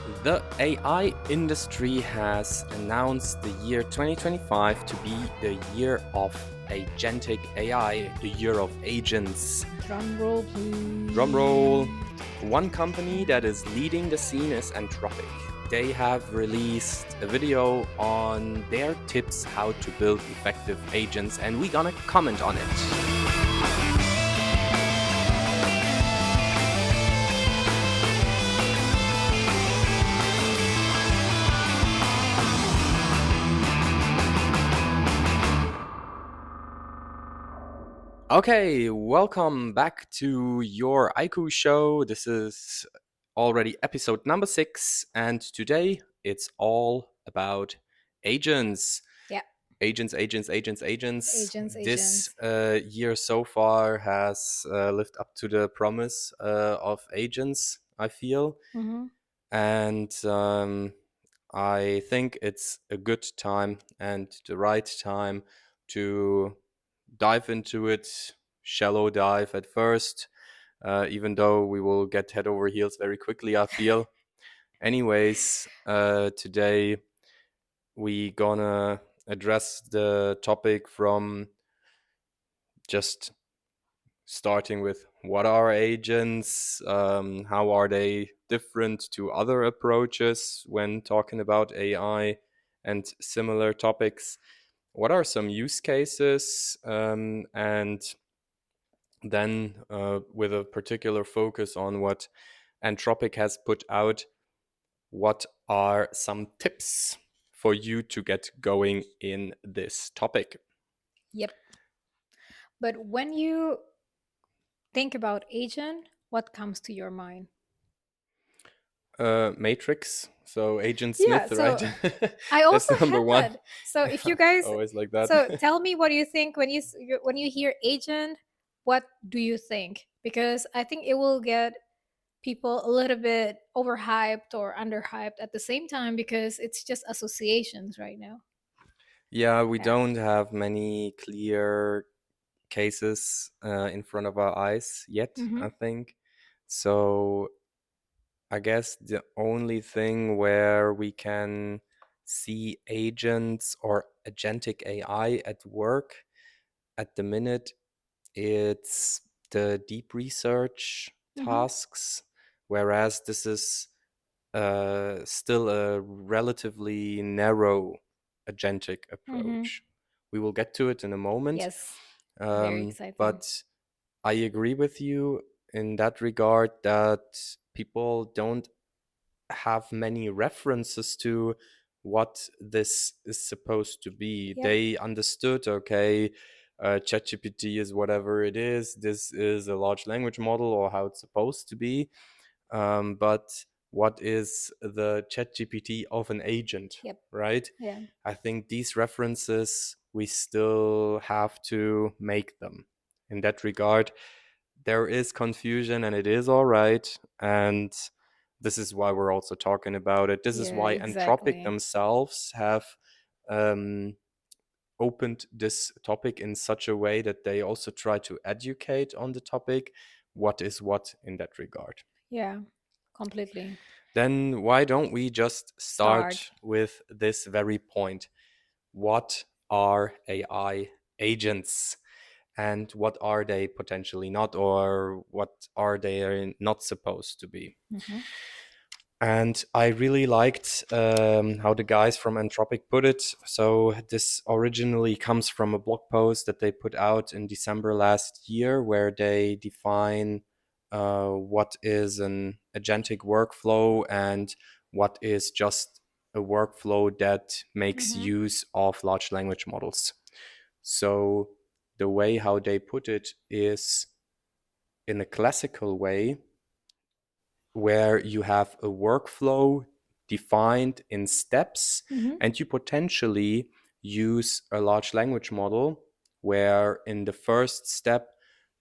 The AI industry has announced the year 2025 to be the year of agentic AI, the year of agents. Drum roll, please. Drum roll. One company that is leading the scene is Anthropic. They have released a video on their tips how to build effective agents, and we're gonna comment on it. Okay, welcome back to your Aiku show. This is already episode number 6, and today it's all about agents. Yeah, Agents. agents, This agents. year so far has lived up to the promise of agents, I feel. Mm-hmm. And I think it's a good time and the right time to dive into it, shallow dive at first, even though we will get head over heels very quickly, I feel. Anyways, today we gonna address the topic from just starting with what are agents, how are they different to other approaches when talking about AI and similar topics. What are some use cases, and then with a particular focus on what Anthropic has put out, what are some tips for you to get going in this topic? Yep. But when you think about agent, what comes to your mind? Matrix, so Agent Yeah, Smith, right? so I That's also number had one. that. So if you guys, Always like that. so tell me what you think when when you hear agent, what do you think? Because I think it will get people a little bit overhyped or underhyped at the same time because it's just associations right now. Yeah, we Yeah. don't have many clear cases in front of our eyes yet, I Mm-hmm. think. So I guess the only thing where we can see agents or agentic AI at work at the minute, it's the deep research Mm-hmm. tasks, whereas this is still a relatively narrow agentic Mm-hmm. approach. We will get to it in a moment, Yes. Very exciting. but I agree with you in that regard that people don't have many references to what this is supposed to be. Yep. They understood, okay, ChatGPT is whatever it is. This is a large language model or how it's supposed to be. But what is the ChatGPT of an agent, Yep. right? Yeah. I think these references we still have to make them. In that regard, there is confusion and it is all right. And this is why we're also talking about it. This is Yeah, why Anthropic exactly. themselves have um, opened this topic in such a way that they also try to educate on the topic, what is what in that regard. Yeah, completely. Then why don't we just Start. start with this very point? What are AI agents? And what are they potentially not, or what are they not supposed to be? Hmm. And I really liked how the guys from Anthropic put it. So this originally comes from a blog post that they put out in December last year, where they define what is an agentic workflow and what is just a workflow that makes Hmm. use of large language models. So the way how they put it is in a classical way, where you have a workflow defined in steps, Hmm. and you potentially use a large language model where in the first step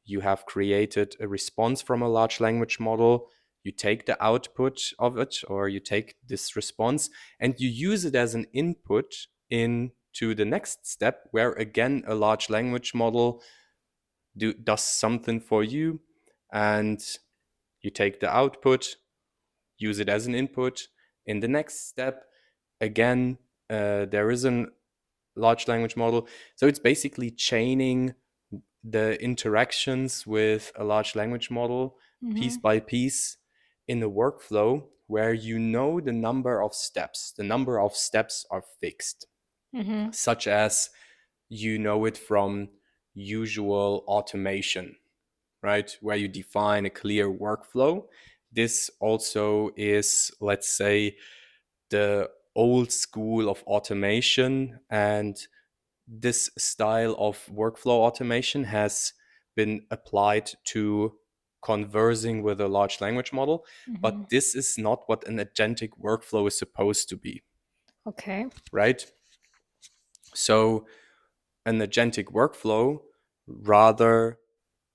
you have created a response from a large language model. You take the output of it, or you take this response and you use it as an input into the next step, where again a large language model does something for you, and you take the output, use it as an input In the next step, again, there is a large language model. So it's basically chaining the interactions with a large language model piece Mm-hmm. by piece in a workflow where you know the number of steps. The number of steps are fixed, Mm-hmm. such as you know it from usual automation, right? Where you define a clear workflow. This also is, let's say, the old school of automation, and this style of workflow automation has been applied to conversing with a large language model, Mm-hmm. but this is not what an agentic workflow is supposed to be, Okay. right? So an agentic workflow rather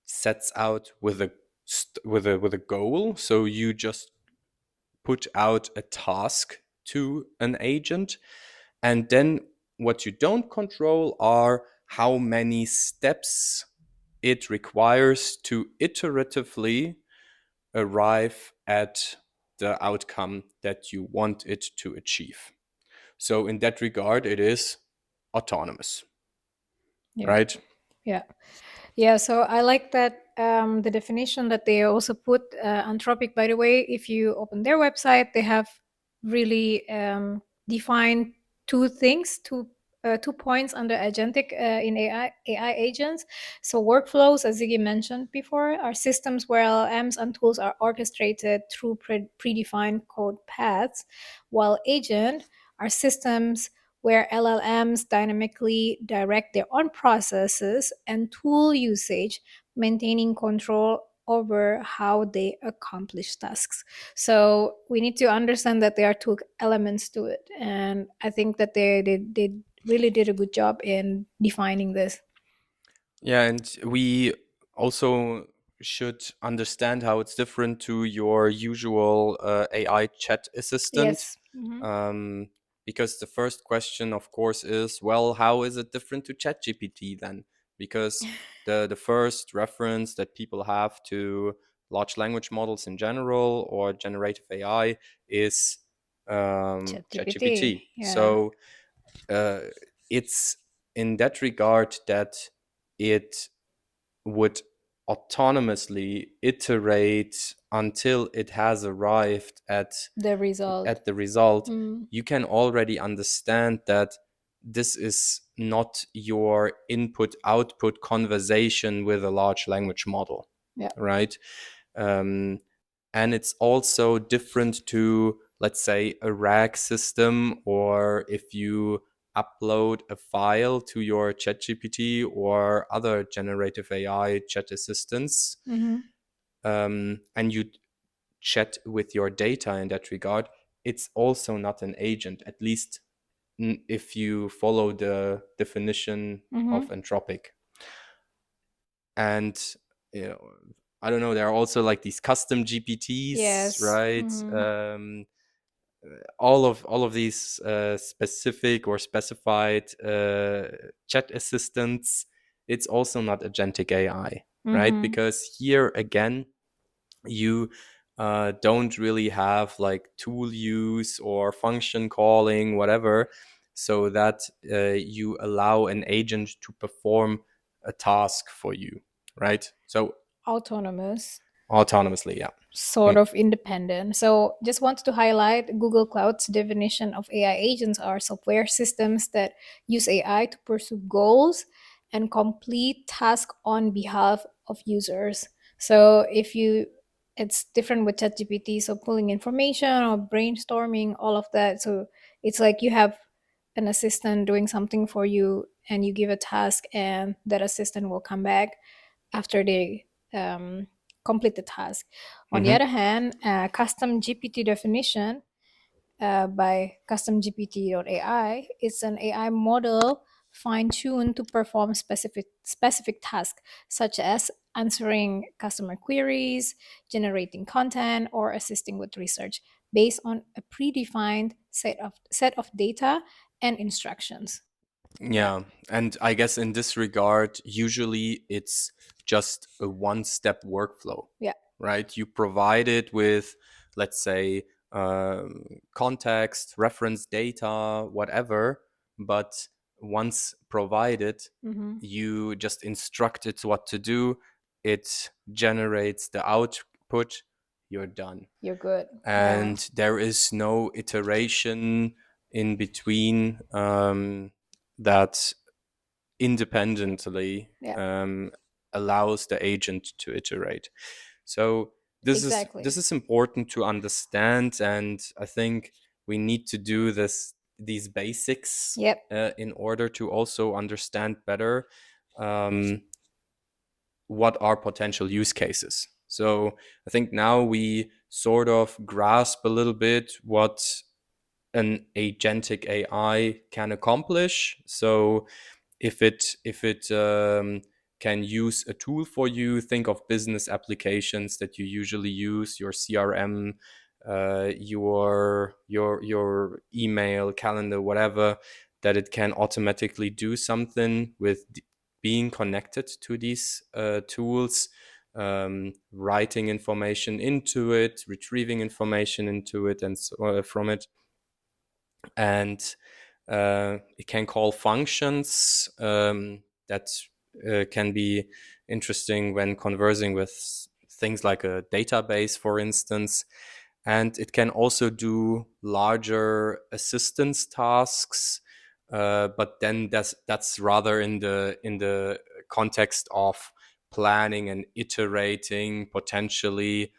sets out with a goal. So you just put out a task to an agent, and then what you don't control are how many steps it requires to iteratively arrive at the outcome that you want it to achieve. So in that regard, it is autonomous, Yeah. right? Yeah. Yeah, so I like that the definition that they also put, Anthropic, by the way, if you open their website, they have really defined two things, two points under agentic in AI agents. So workflows, as Ziggy mentioned before, are systems where LLMs and tools are orchestrated through predefined code paths, while agent are systems where LLMs dynamically direct their own processes and tool usage, maintaining control over how they accomplish tasks. So we need to understand that there are two elements to it. And I think that they really did a good job in defining this. Yeah, and we also should understand how it's different to your usual AI chat assistant. Yes. Hmm. Um, because the first question, of course, is, well, how is it different to ChatGPT then? Because the first reference that people have to large language models in general or generative AI is ChatGPT. ChatGPT. Yeah. So uh, it's in that regard that it would autonomously iterate until it has arrived The result. at the result. Mm. You can already understand that this is not your input output conversation with a large language model, Yeah. right? um, and it's also different to, let's say, a RAG system, or if you upload a file to your ChatGPT or other generative AI chat assistants, Hmm. and you chat with your data in that regard, it's also not an agent, at least if you follow the definition Hmm. of Anthropic. And you know, I don't know, there are also like these custom GPTs, Yes. right? Hmm. All of these specific or specified chat assistants, it's also not agentic AI, right? Hmm. Because here again, you don't really have like tool use or function calling, whatever, so that you allow an agent to perform a task for you, right? So Autonomous, autonomously, yeah. sort Mm. of independent. So, just wanted to highlight Google Cloud's definition of AI agents are software systems that use AI to pursue goals and complete tasks on behalf of users. So, if you it's different with ChatGPT, so pulling information or brainstorming, all of that. So, it's like you have an assistant doing something for you and you give a task and that assistant will come back after they complete the task. On the Hmm. other hand, custom GPT definition by customgpt.ai is an AI model fine-tuned to perform specific tasks such as answering customer queries, generating content, or assisting with research based on a predefined set of data and instructions. Yeah. Yeah, and I guess in this regard, usually it's just a one-step workflow, Yeah. right? You provide it with, let's say, context, reference data, whatever. But once provided, Hmm. you just instruct it what to do. It generates the output. You're done. You're good. Yeah. And there is no iteration in between that independently Yeah. allows the agent to iterate. So this Exactly. is important to understand, and I think we need to do these basics Yep. in order to also understand better um, what are potential use cases. So I think now we sort of grasp a little bit what an agentic AI can accomplish. So if it can use a tool for you, think of business applications that you usually use, your CRM, your email, calendar, whatever, that it can automatically do something with being connected to these tools, writing information into it, retrieving information into it, and so, from it, and it can call functions that can be interesting when conversing with things like a database, for instance. And it can also do larger assistance tasks, but then that's rather in the context of planning and iterating potentially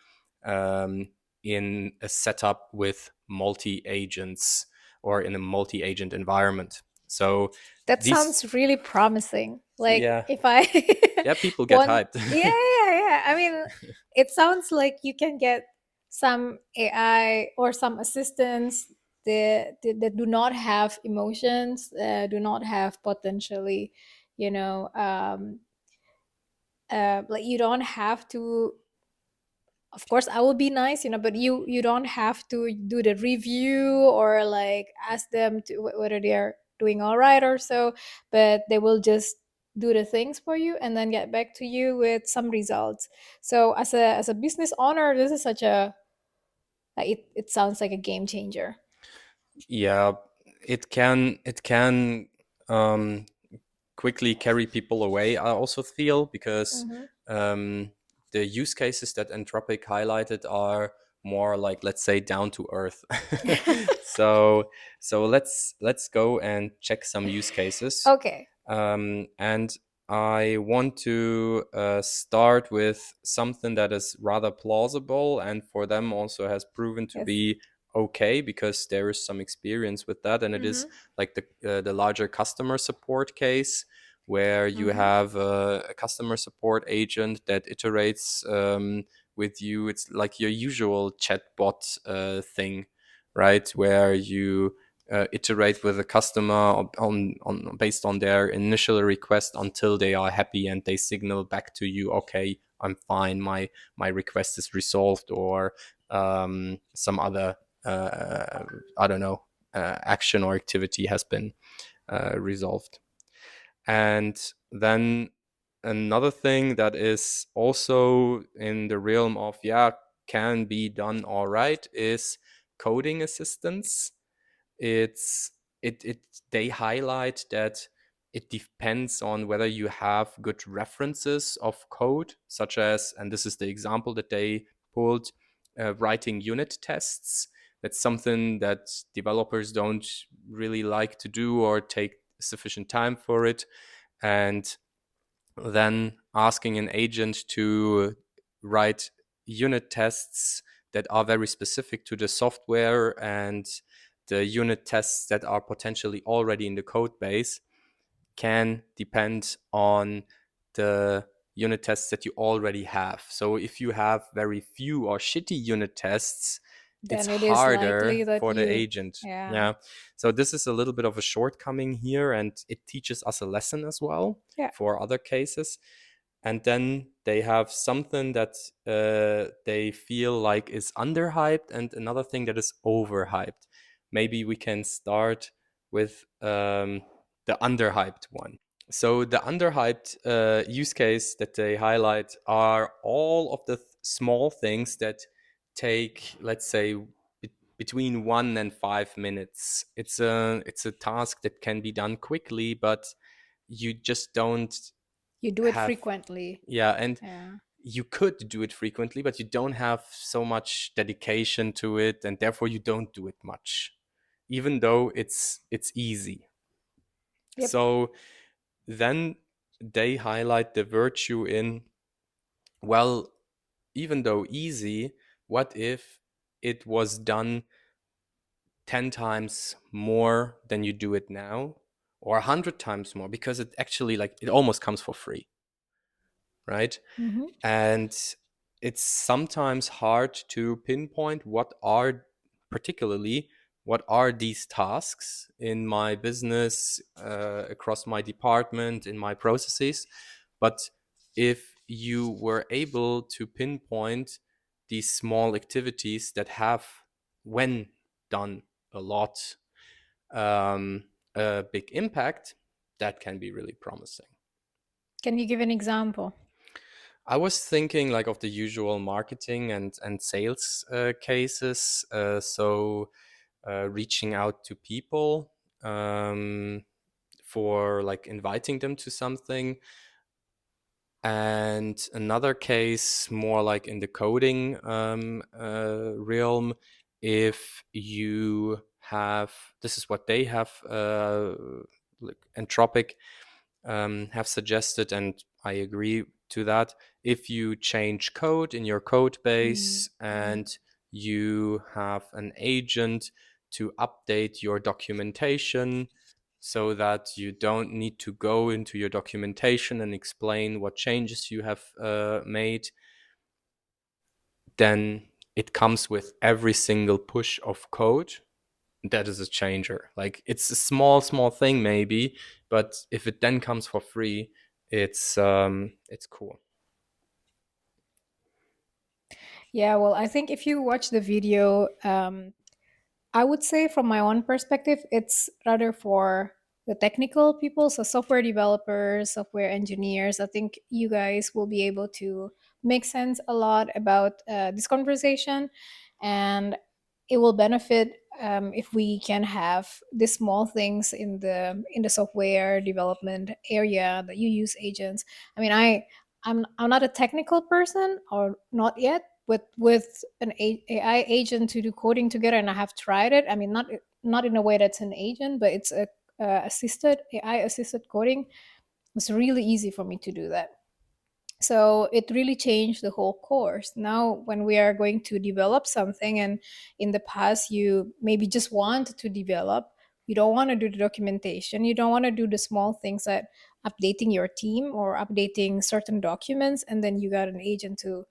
um, in a setup with multi agents or in a multi-agent environment. So That these, sounds really promising. Like yeah, if I yeah, people get want, hyped. yeah, yeah, yeah. I mean, it sounds like you can get some AI or some assistants that do not have emotions, do not have potentially, you know, like you don't have to, of course I will be nice, but you don't have to do the review or like ask them to whether they're doing all right or so, but they will just do the things for you and then get back to you with some results. So as a business owner, this is such a, it sounds like a game changer. Yeah, it can um, quickly carry people away. I also feel because Hmm. um, the use cases that Anthropic highlighted are more like, let's say, down to earth. so let's go and check some use cases. Okay. And I want to start with something that is rather plausible and for them also has proven to Yes. be okay because there is some experience with that, and it is Hmm. like the larger customer support case where you Hmm. have a customer support agent that iterates with you. It's like your usual chatbot thing, right? Where you iterate with a customer on based on their initial request until they are happy and they signal back to you, okay, I'm fine, my request is resolved, or some other I don't know action or activity has been resolved. And then another thing that is also in the realm of, yeah, can be done all right, is coding assistance. it's it They highlight that it depends on whether you have good references of code, such as, and this is the example that they pulled, writing unit tests. That's something that developers don't really like to do or take sufficient time for it. And then asking an agent to write unit tests that are very specific to the software and the unit tests that are potentially already in the code base can depend on the unit tests that you already have. So if you have very few or shitty unit tests, it's Then it is likely harder that for the you, agent. yeah, Yeah. So this is a little bit of a shortcoming here, and it teaches us a lesson as well yeah. for other cases. And then they have something that they feel like is underhyped and another thing that is overhyped. Maybe we can start with the underhyped one. So the underhyped use case that they highlight are all of the small things that take, let's say, between 1 and 5 minutes. It's a task that can be done quickly, but you just don't You do it have, frequently. yeah, and Yeah. you could do it frequently, but you don't have so much dedication to it, and therefore you don't do it much, even though it's easy. Yep. So then they highlight the virtue in, well, even though easy, what if it was done 10 times more than you do it now, or 100 times more, because it actually, like, it almost comes for free, right? Hmm. And it's sometimes hard to pinpoint what are, particularly, what are these tasks in my business, across my department, in my processes. But if you were able to pinpoint these small activities that have, when done a lot, um, a big impact, that can be really promising. Can you give an example? I was thinking like of the usual marketing and sales cases. Reaching out to people, um, for like inviting them to something, and another case more like in the coding realm. If you have, this is what they have, like Anthropic have suggested, and I agree to that. If you change code in your code base Mm-hmm. and you have an agent to update your documentation, so that you don't need to go into your documentation and explain what changes you have made, then it comes with every single push of code. That is a changer. Like, it's a small thing maybe, but if it then comes for free, it's cool. Yeah, well, I think if you watch the video, I would say from my own perspective, it's rather for the technical people, so software developers, software engineers. I think you guys will be able to make sense a lot about this conversation, and it will benefit if we can have these small things in the software development area that you use agents. I mean, I'm not a technical person, or not yet, with an AI agent to do coding together, and I have tried it. I mean, not in a way that's an agent, but it's a assisted AI assisted coding. It's really easy for me to do that. So it really changed the whole course. Now, when we are going to develop something, and in the past you maybe just want to develop, you don't want to do the documentation, you don't want to do the small things that updating your team or updating certain documents, and then you got an agent to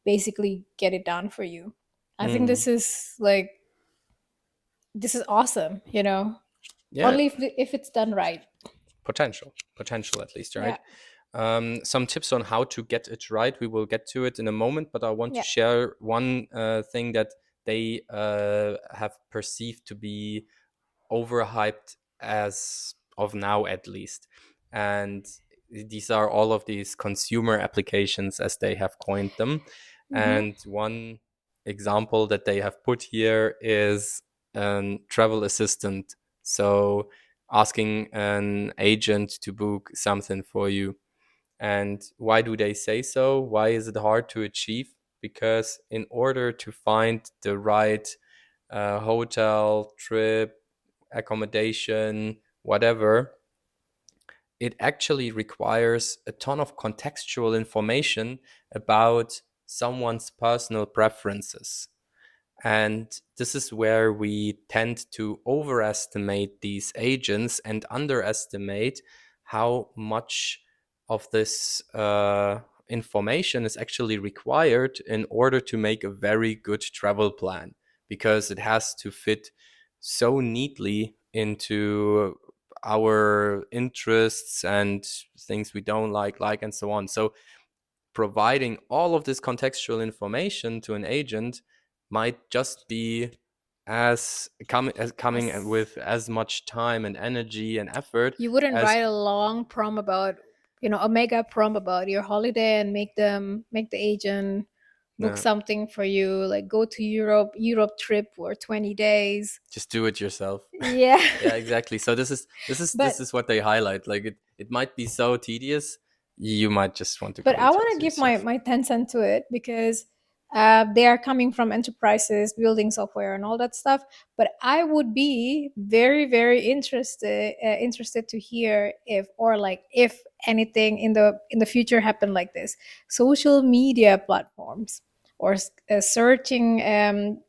basically get it done for you. I think Mm. this is awesome, you know, Yeah, only if it's done right. potential at least, Yeah. right? Some tips on how to get it right. We will get to it in a moment, but I want to Yeah. share one thing that they have perceived to be overhyped as of now, at least. And these are all of these consumer applications, as they have coined them. Mm-hmm. And one example that they have put here is a travel assistant. So asking an agent to book something for you. And why do they say so? Why is it hard to achieve? Because in order to find the right hotel, trip, accommodation, whatever, it actually requires a ton of contextual information about someone's personal preferences. And this is where we tend to overestimate these agents and underestimate how much of this information is actually required in order to make a very good travel plan, because it has to fit so neatly into our interests and things we don't like, and so on. So providing all of this contextual information to an agent might just be as coming As with as much time and energy and effort you wouldn't as, write a long prom about, a mega prom about your holiday, and make the agent book No, something for you, like go to Europe trip for 20 days. just do it yourself. Yeah. Yeah, exactly. So this but is what they highlight. Like it might be so tedious, you might just want to but I want create to give yourself. my 10 cent to it because they are coming from enterprises building software and all that stuff. But I would be very very interested to hear if, or like if anything in the future happen like this, social media platforms or searching,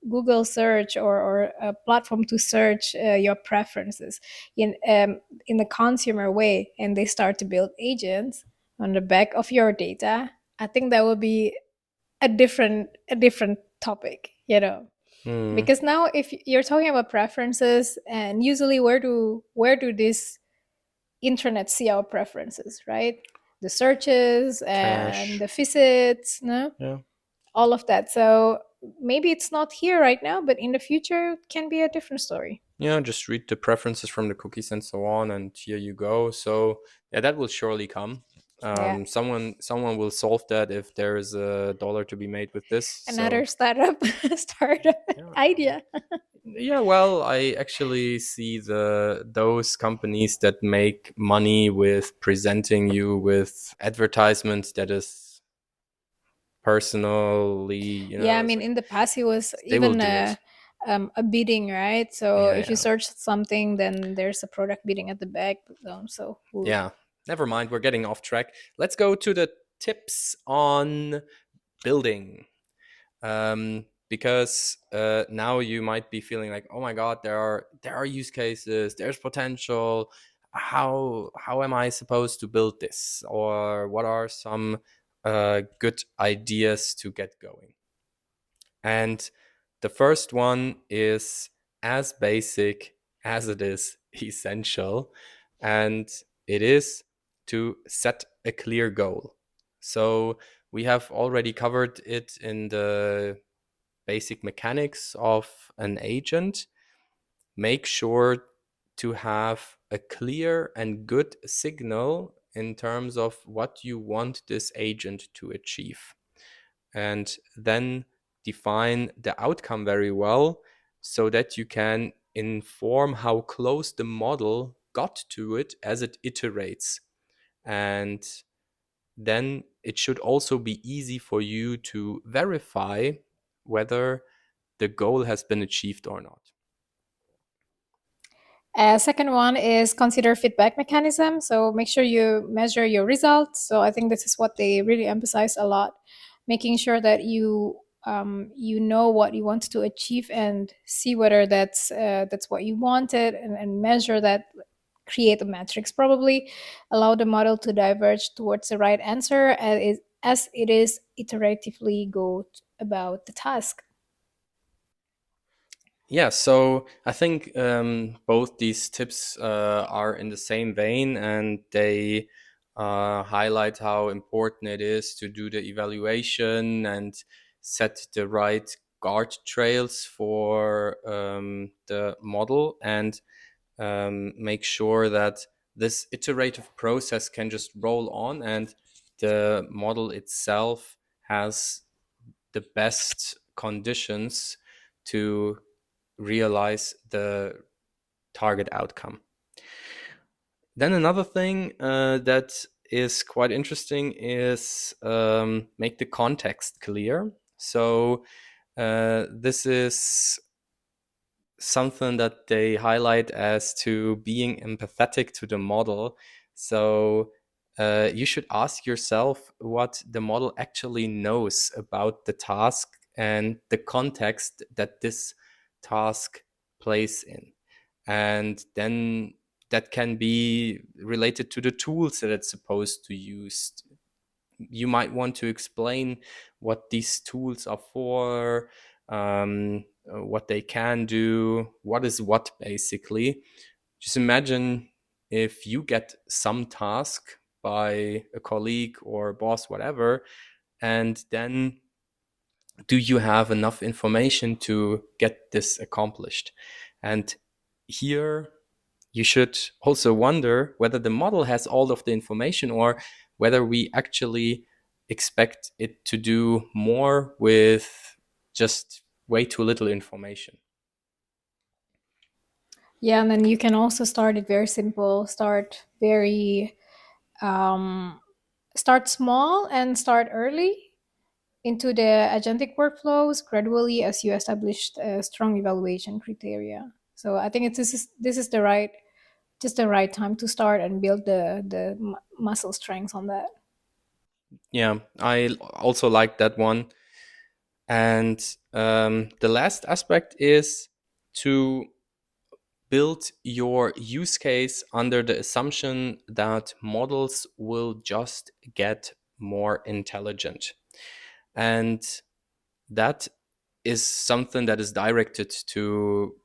Google search, or a platform to search your preferences in the consumer way, and they start to build agents on the back of your data. I think that will be a different topic, Hmm. because now if you're talking about preferences, and usually where do these internet see our preferences, right? The searches and Cash. the visits, no, Yeah. all of that. So maybe it's not here right now, but in the future it can be a different story. Yeah, just read the preferences from the cookies and so on, and here you go. So yeah, that will surely come. Yeah, Someone will solve that if there is a dollar to be made with this. another So startup startup yeah, idea. yeah. Well, I actually see those companies that make money with presenting you with advertisements that is personally, Yeah, I it's mean, like in the past, it was they will even do it. a bidding, right? So Yeah, if you yeah, search something, then there's a product bidding at the back. So who? yeah. Never mind, we're getting off track. Let's go to the tips on building. Because now you might be feeling like, oh my god, there are use cases, there's potential. How am I supposed to build this, or what are some good ideas to get going? And the first one is as basic as it is essential, and it is to set a clear goal. So we have already covered it in the basic mechanics of an agent. Make sure to have a clear and good signal in terms of what you want this agent to achieve. And then define the outcome very well so that you can inform how close the model got to it as it iterates. And then it should also be easy for you to verify whether the goal has been achieved or not. Second one is consider feedback mechanism. So make sure you measure your results. So I think this is what they really emphasize a lot, making sure that you know what you want to achieve and see whether that's what you wanted, and measure that. Create a matrix, probably allow the model to diverge towards the right answer as it is iteratively go about the task. Yeah, so I think both these tips are in the same vein, and they highlight how important it is to do the evaluation and set the right guardrails for the model, and make sure that this iterative process can just roll on, and the model itself has the best conditions to realize the target outcome. Then another thing that is quite interesting is make the context clear. So this is something that they highlight as to being empathetic to the model. So you should ask yourself what the model actually knows about the task and the context that this task plays in. And then that can be related to the tools that it's supposed to use. You might want to explain what these tools are for, what they can do, what is what basically. Just imagine if you get some task by a colleague or boss, whatever, and then do you have enough information to get this accomplished? And here you should also wonder whether the model has all of the information, or whether we actually expect it to do more with just way too little information. Yeah, and then you can also start it very simple. Um, start small and start early into the agentic workflows gradually as you established a strong evaluation criteria. So I think this is the right just the right time to start and build the muscle strength on that. Yeah, I also like that one. And the last aspect is to build your use case under the assumption that models will just get more intelligent. And that is something that is directed to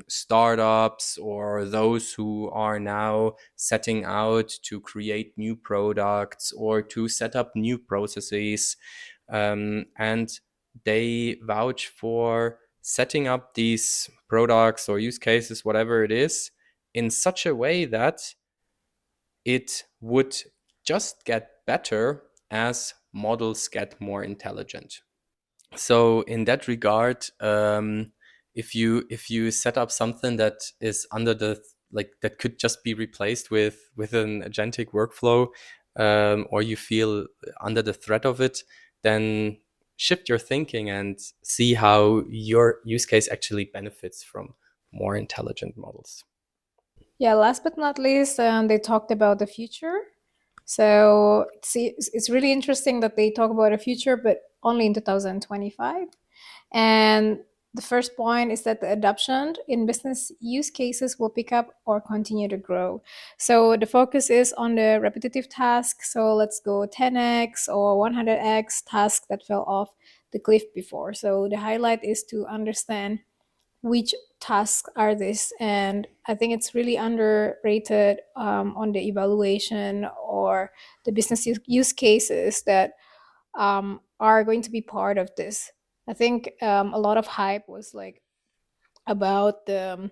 startups or those who are now setting out to create new products or to set up new processes. And they vouch for setting up these products or use cases, whatever it is, in such a way that it would just get better as models get more intelligent. So in that regard, if you set up something that is under the like that could just be replaced with an agentic workflow, or you feel under the threat of it, then shift your thinking and see how your use case actually benefits from more intelligent models. Yeah, last but not least, they talked about the future. So it's really interesting that they talk about a future, but only in 2025. And the first point is that the adoption in business use cases will pick up or continue to grow. So the focus is on the repetitive tasks. So let's go 10x or 100x tasks that fell off the cliff before. So the highlight is to understand which tasks are this, and I think it's really underrated on the evaluation or the business use cases that are going to be part of this. I think a lot of hype was like about the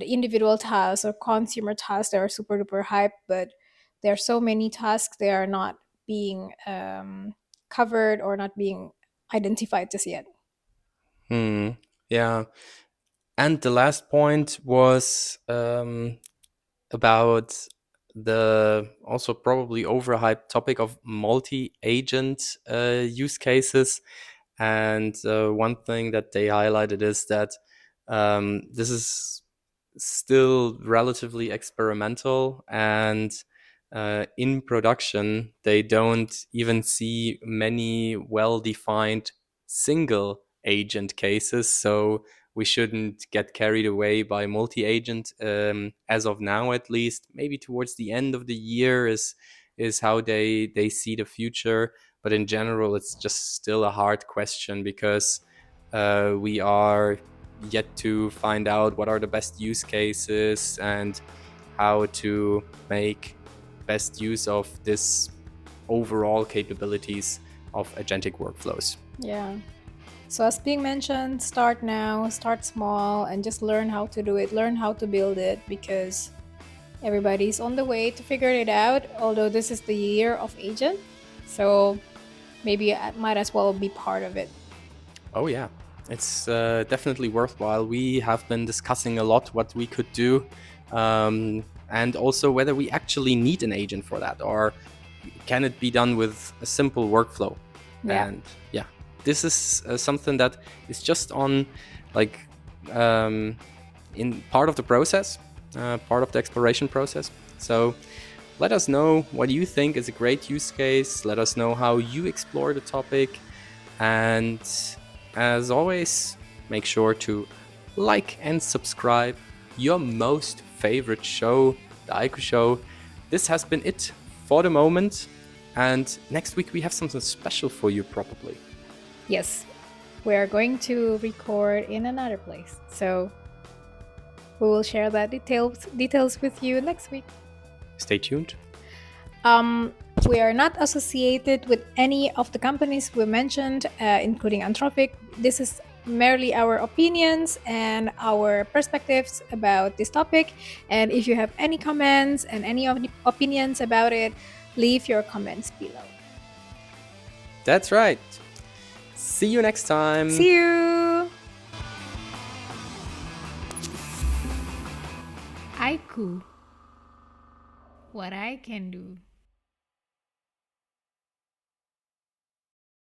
individual tasks or consumer tasks that are super duper hype, but there are so many tasks they are not being covered or not being identified just yet. Hmm. Yeah. And the last point was about the also probably overhyped topic of multi-agent use cases. And one thing that they highlighted is that this is still relatively experimental, and in production they don't even see many well-defined single agent cases. So we shouldn't get carried away by multi-agent, as of now at least. Maybe towards the end of the year is how they see the future. But in general, it's just still a hard question, because we are yet to find out what are the best use cases and how to make best use of this overall capabilities of agentic workflows. Yeah. So, as being mentioned, start now, start small, and just learn how to do it, learn how to build it, because everybody's on the way to figure it out. Although this is the year of agent, so maybe I might as well be part of it. Oh yeah, it's definitely worthwhile. We have been discussing a lot what we could do, and also whether we actually need an agent for that, or can it be done with a simple workflow. Yeah. And yeah, this is something that is just on like um, in part of the process, part of the exploration process. So let us know what you think is a great use case. Let us know how you explore the topic. And as always, make sure to like and subscribe your most favorite show, the Aiku Show. This has been it for the moment. And next week we have something special for you, probably. Yes. We are going to record in another place. So we will share that details with you next week. Stay tuned. Um, we are not associated with any of the companies we mentioned, including Anthropic. This is merely our opinions and our perspectives about this topic. And if you have any comments and any opinions about it, leave your comments below. That's right. See you next time. See you. Aiku. What I can do.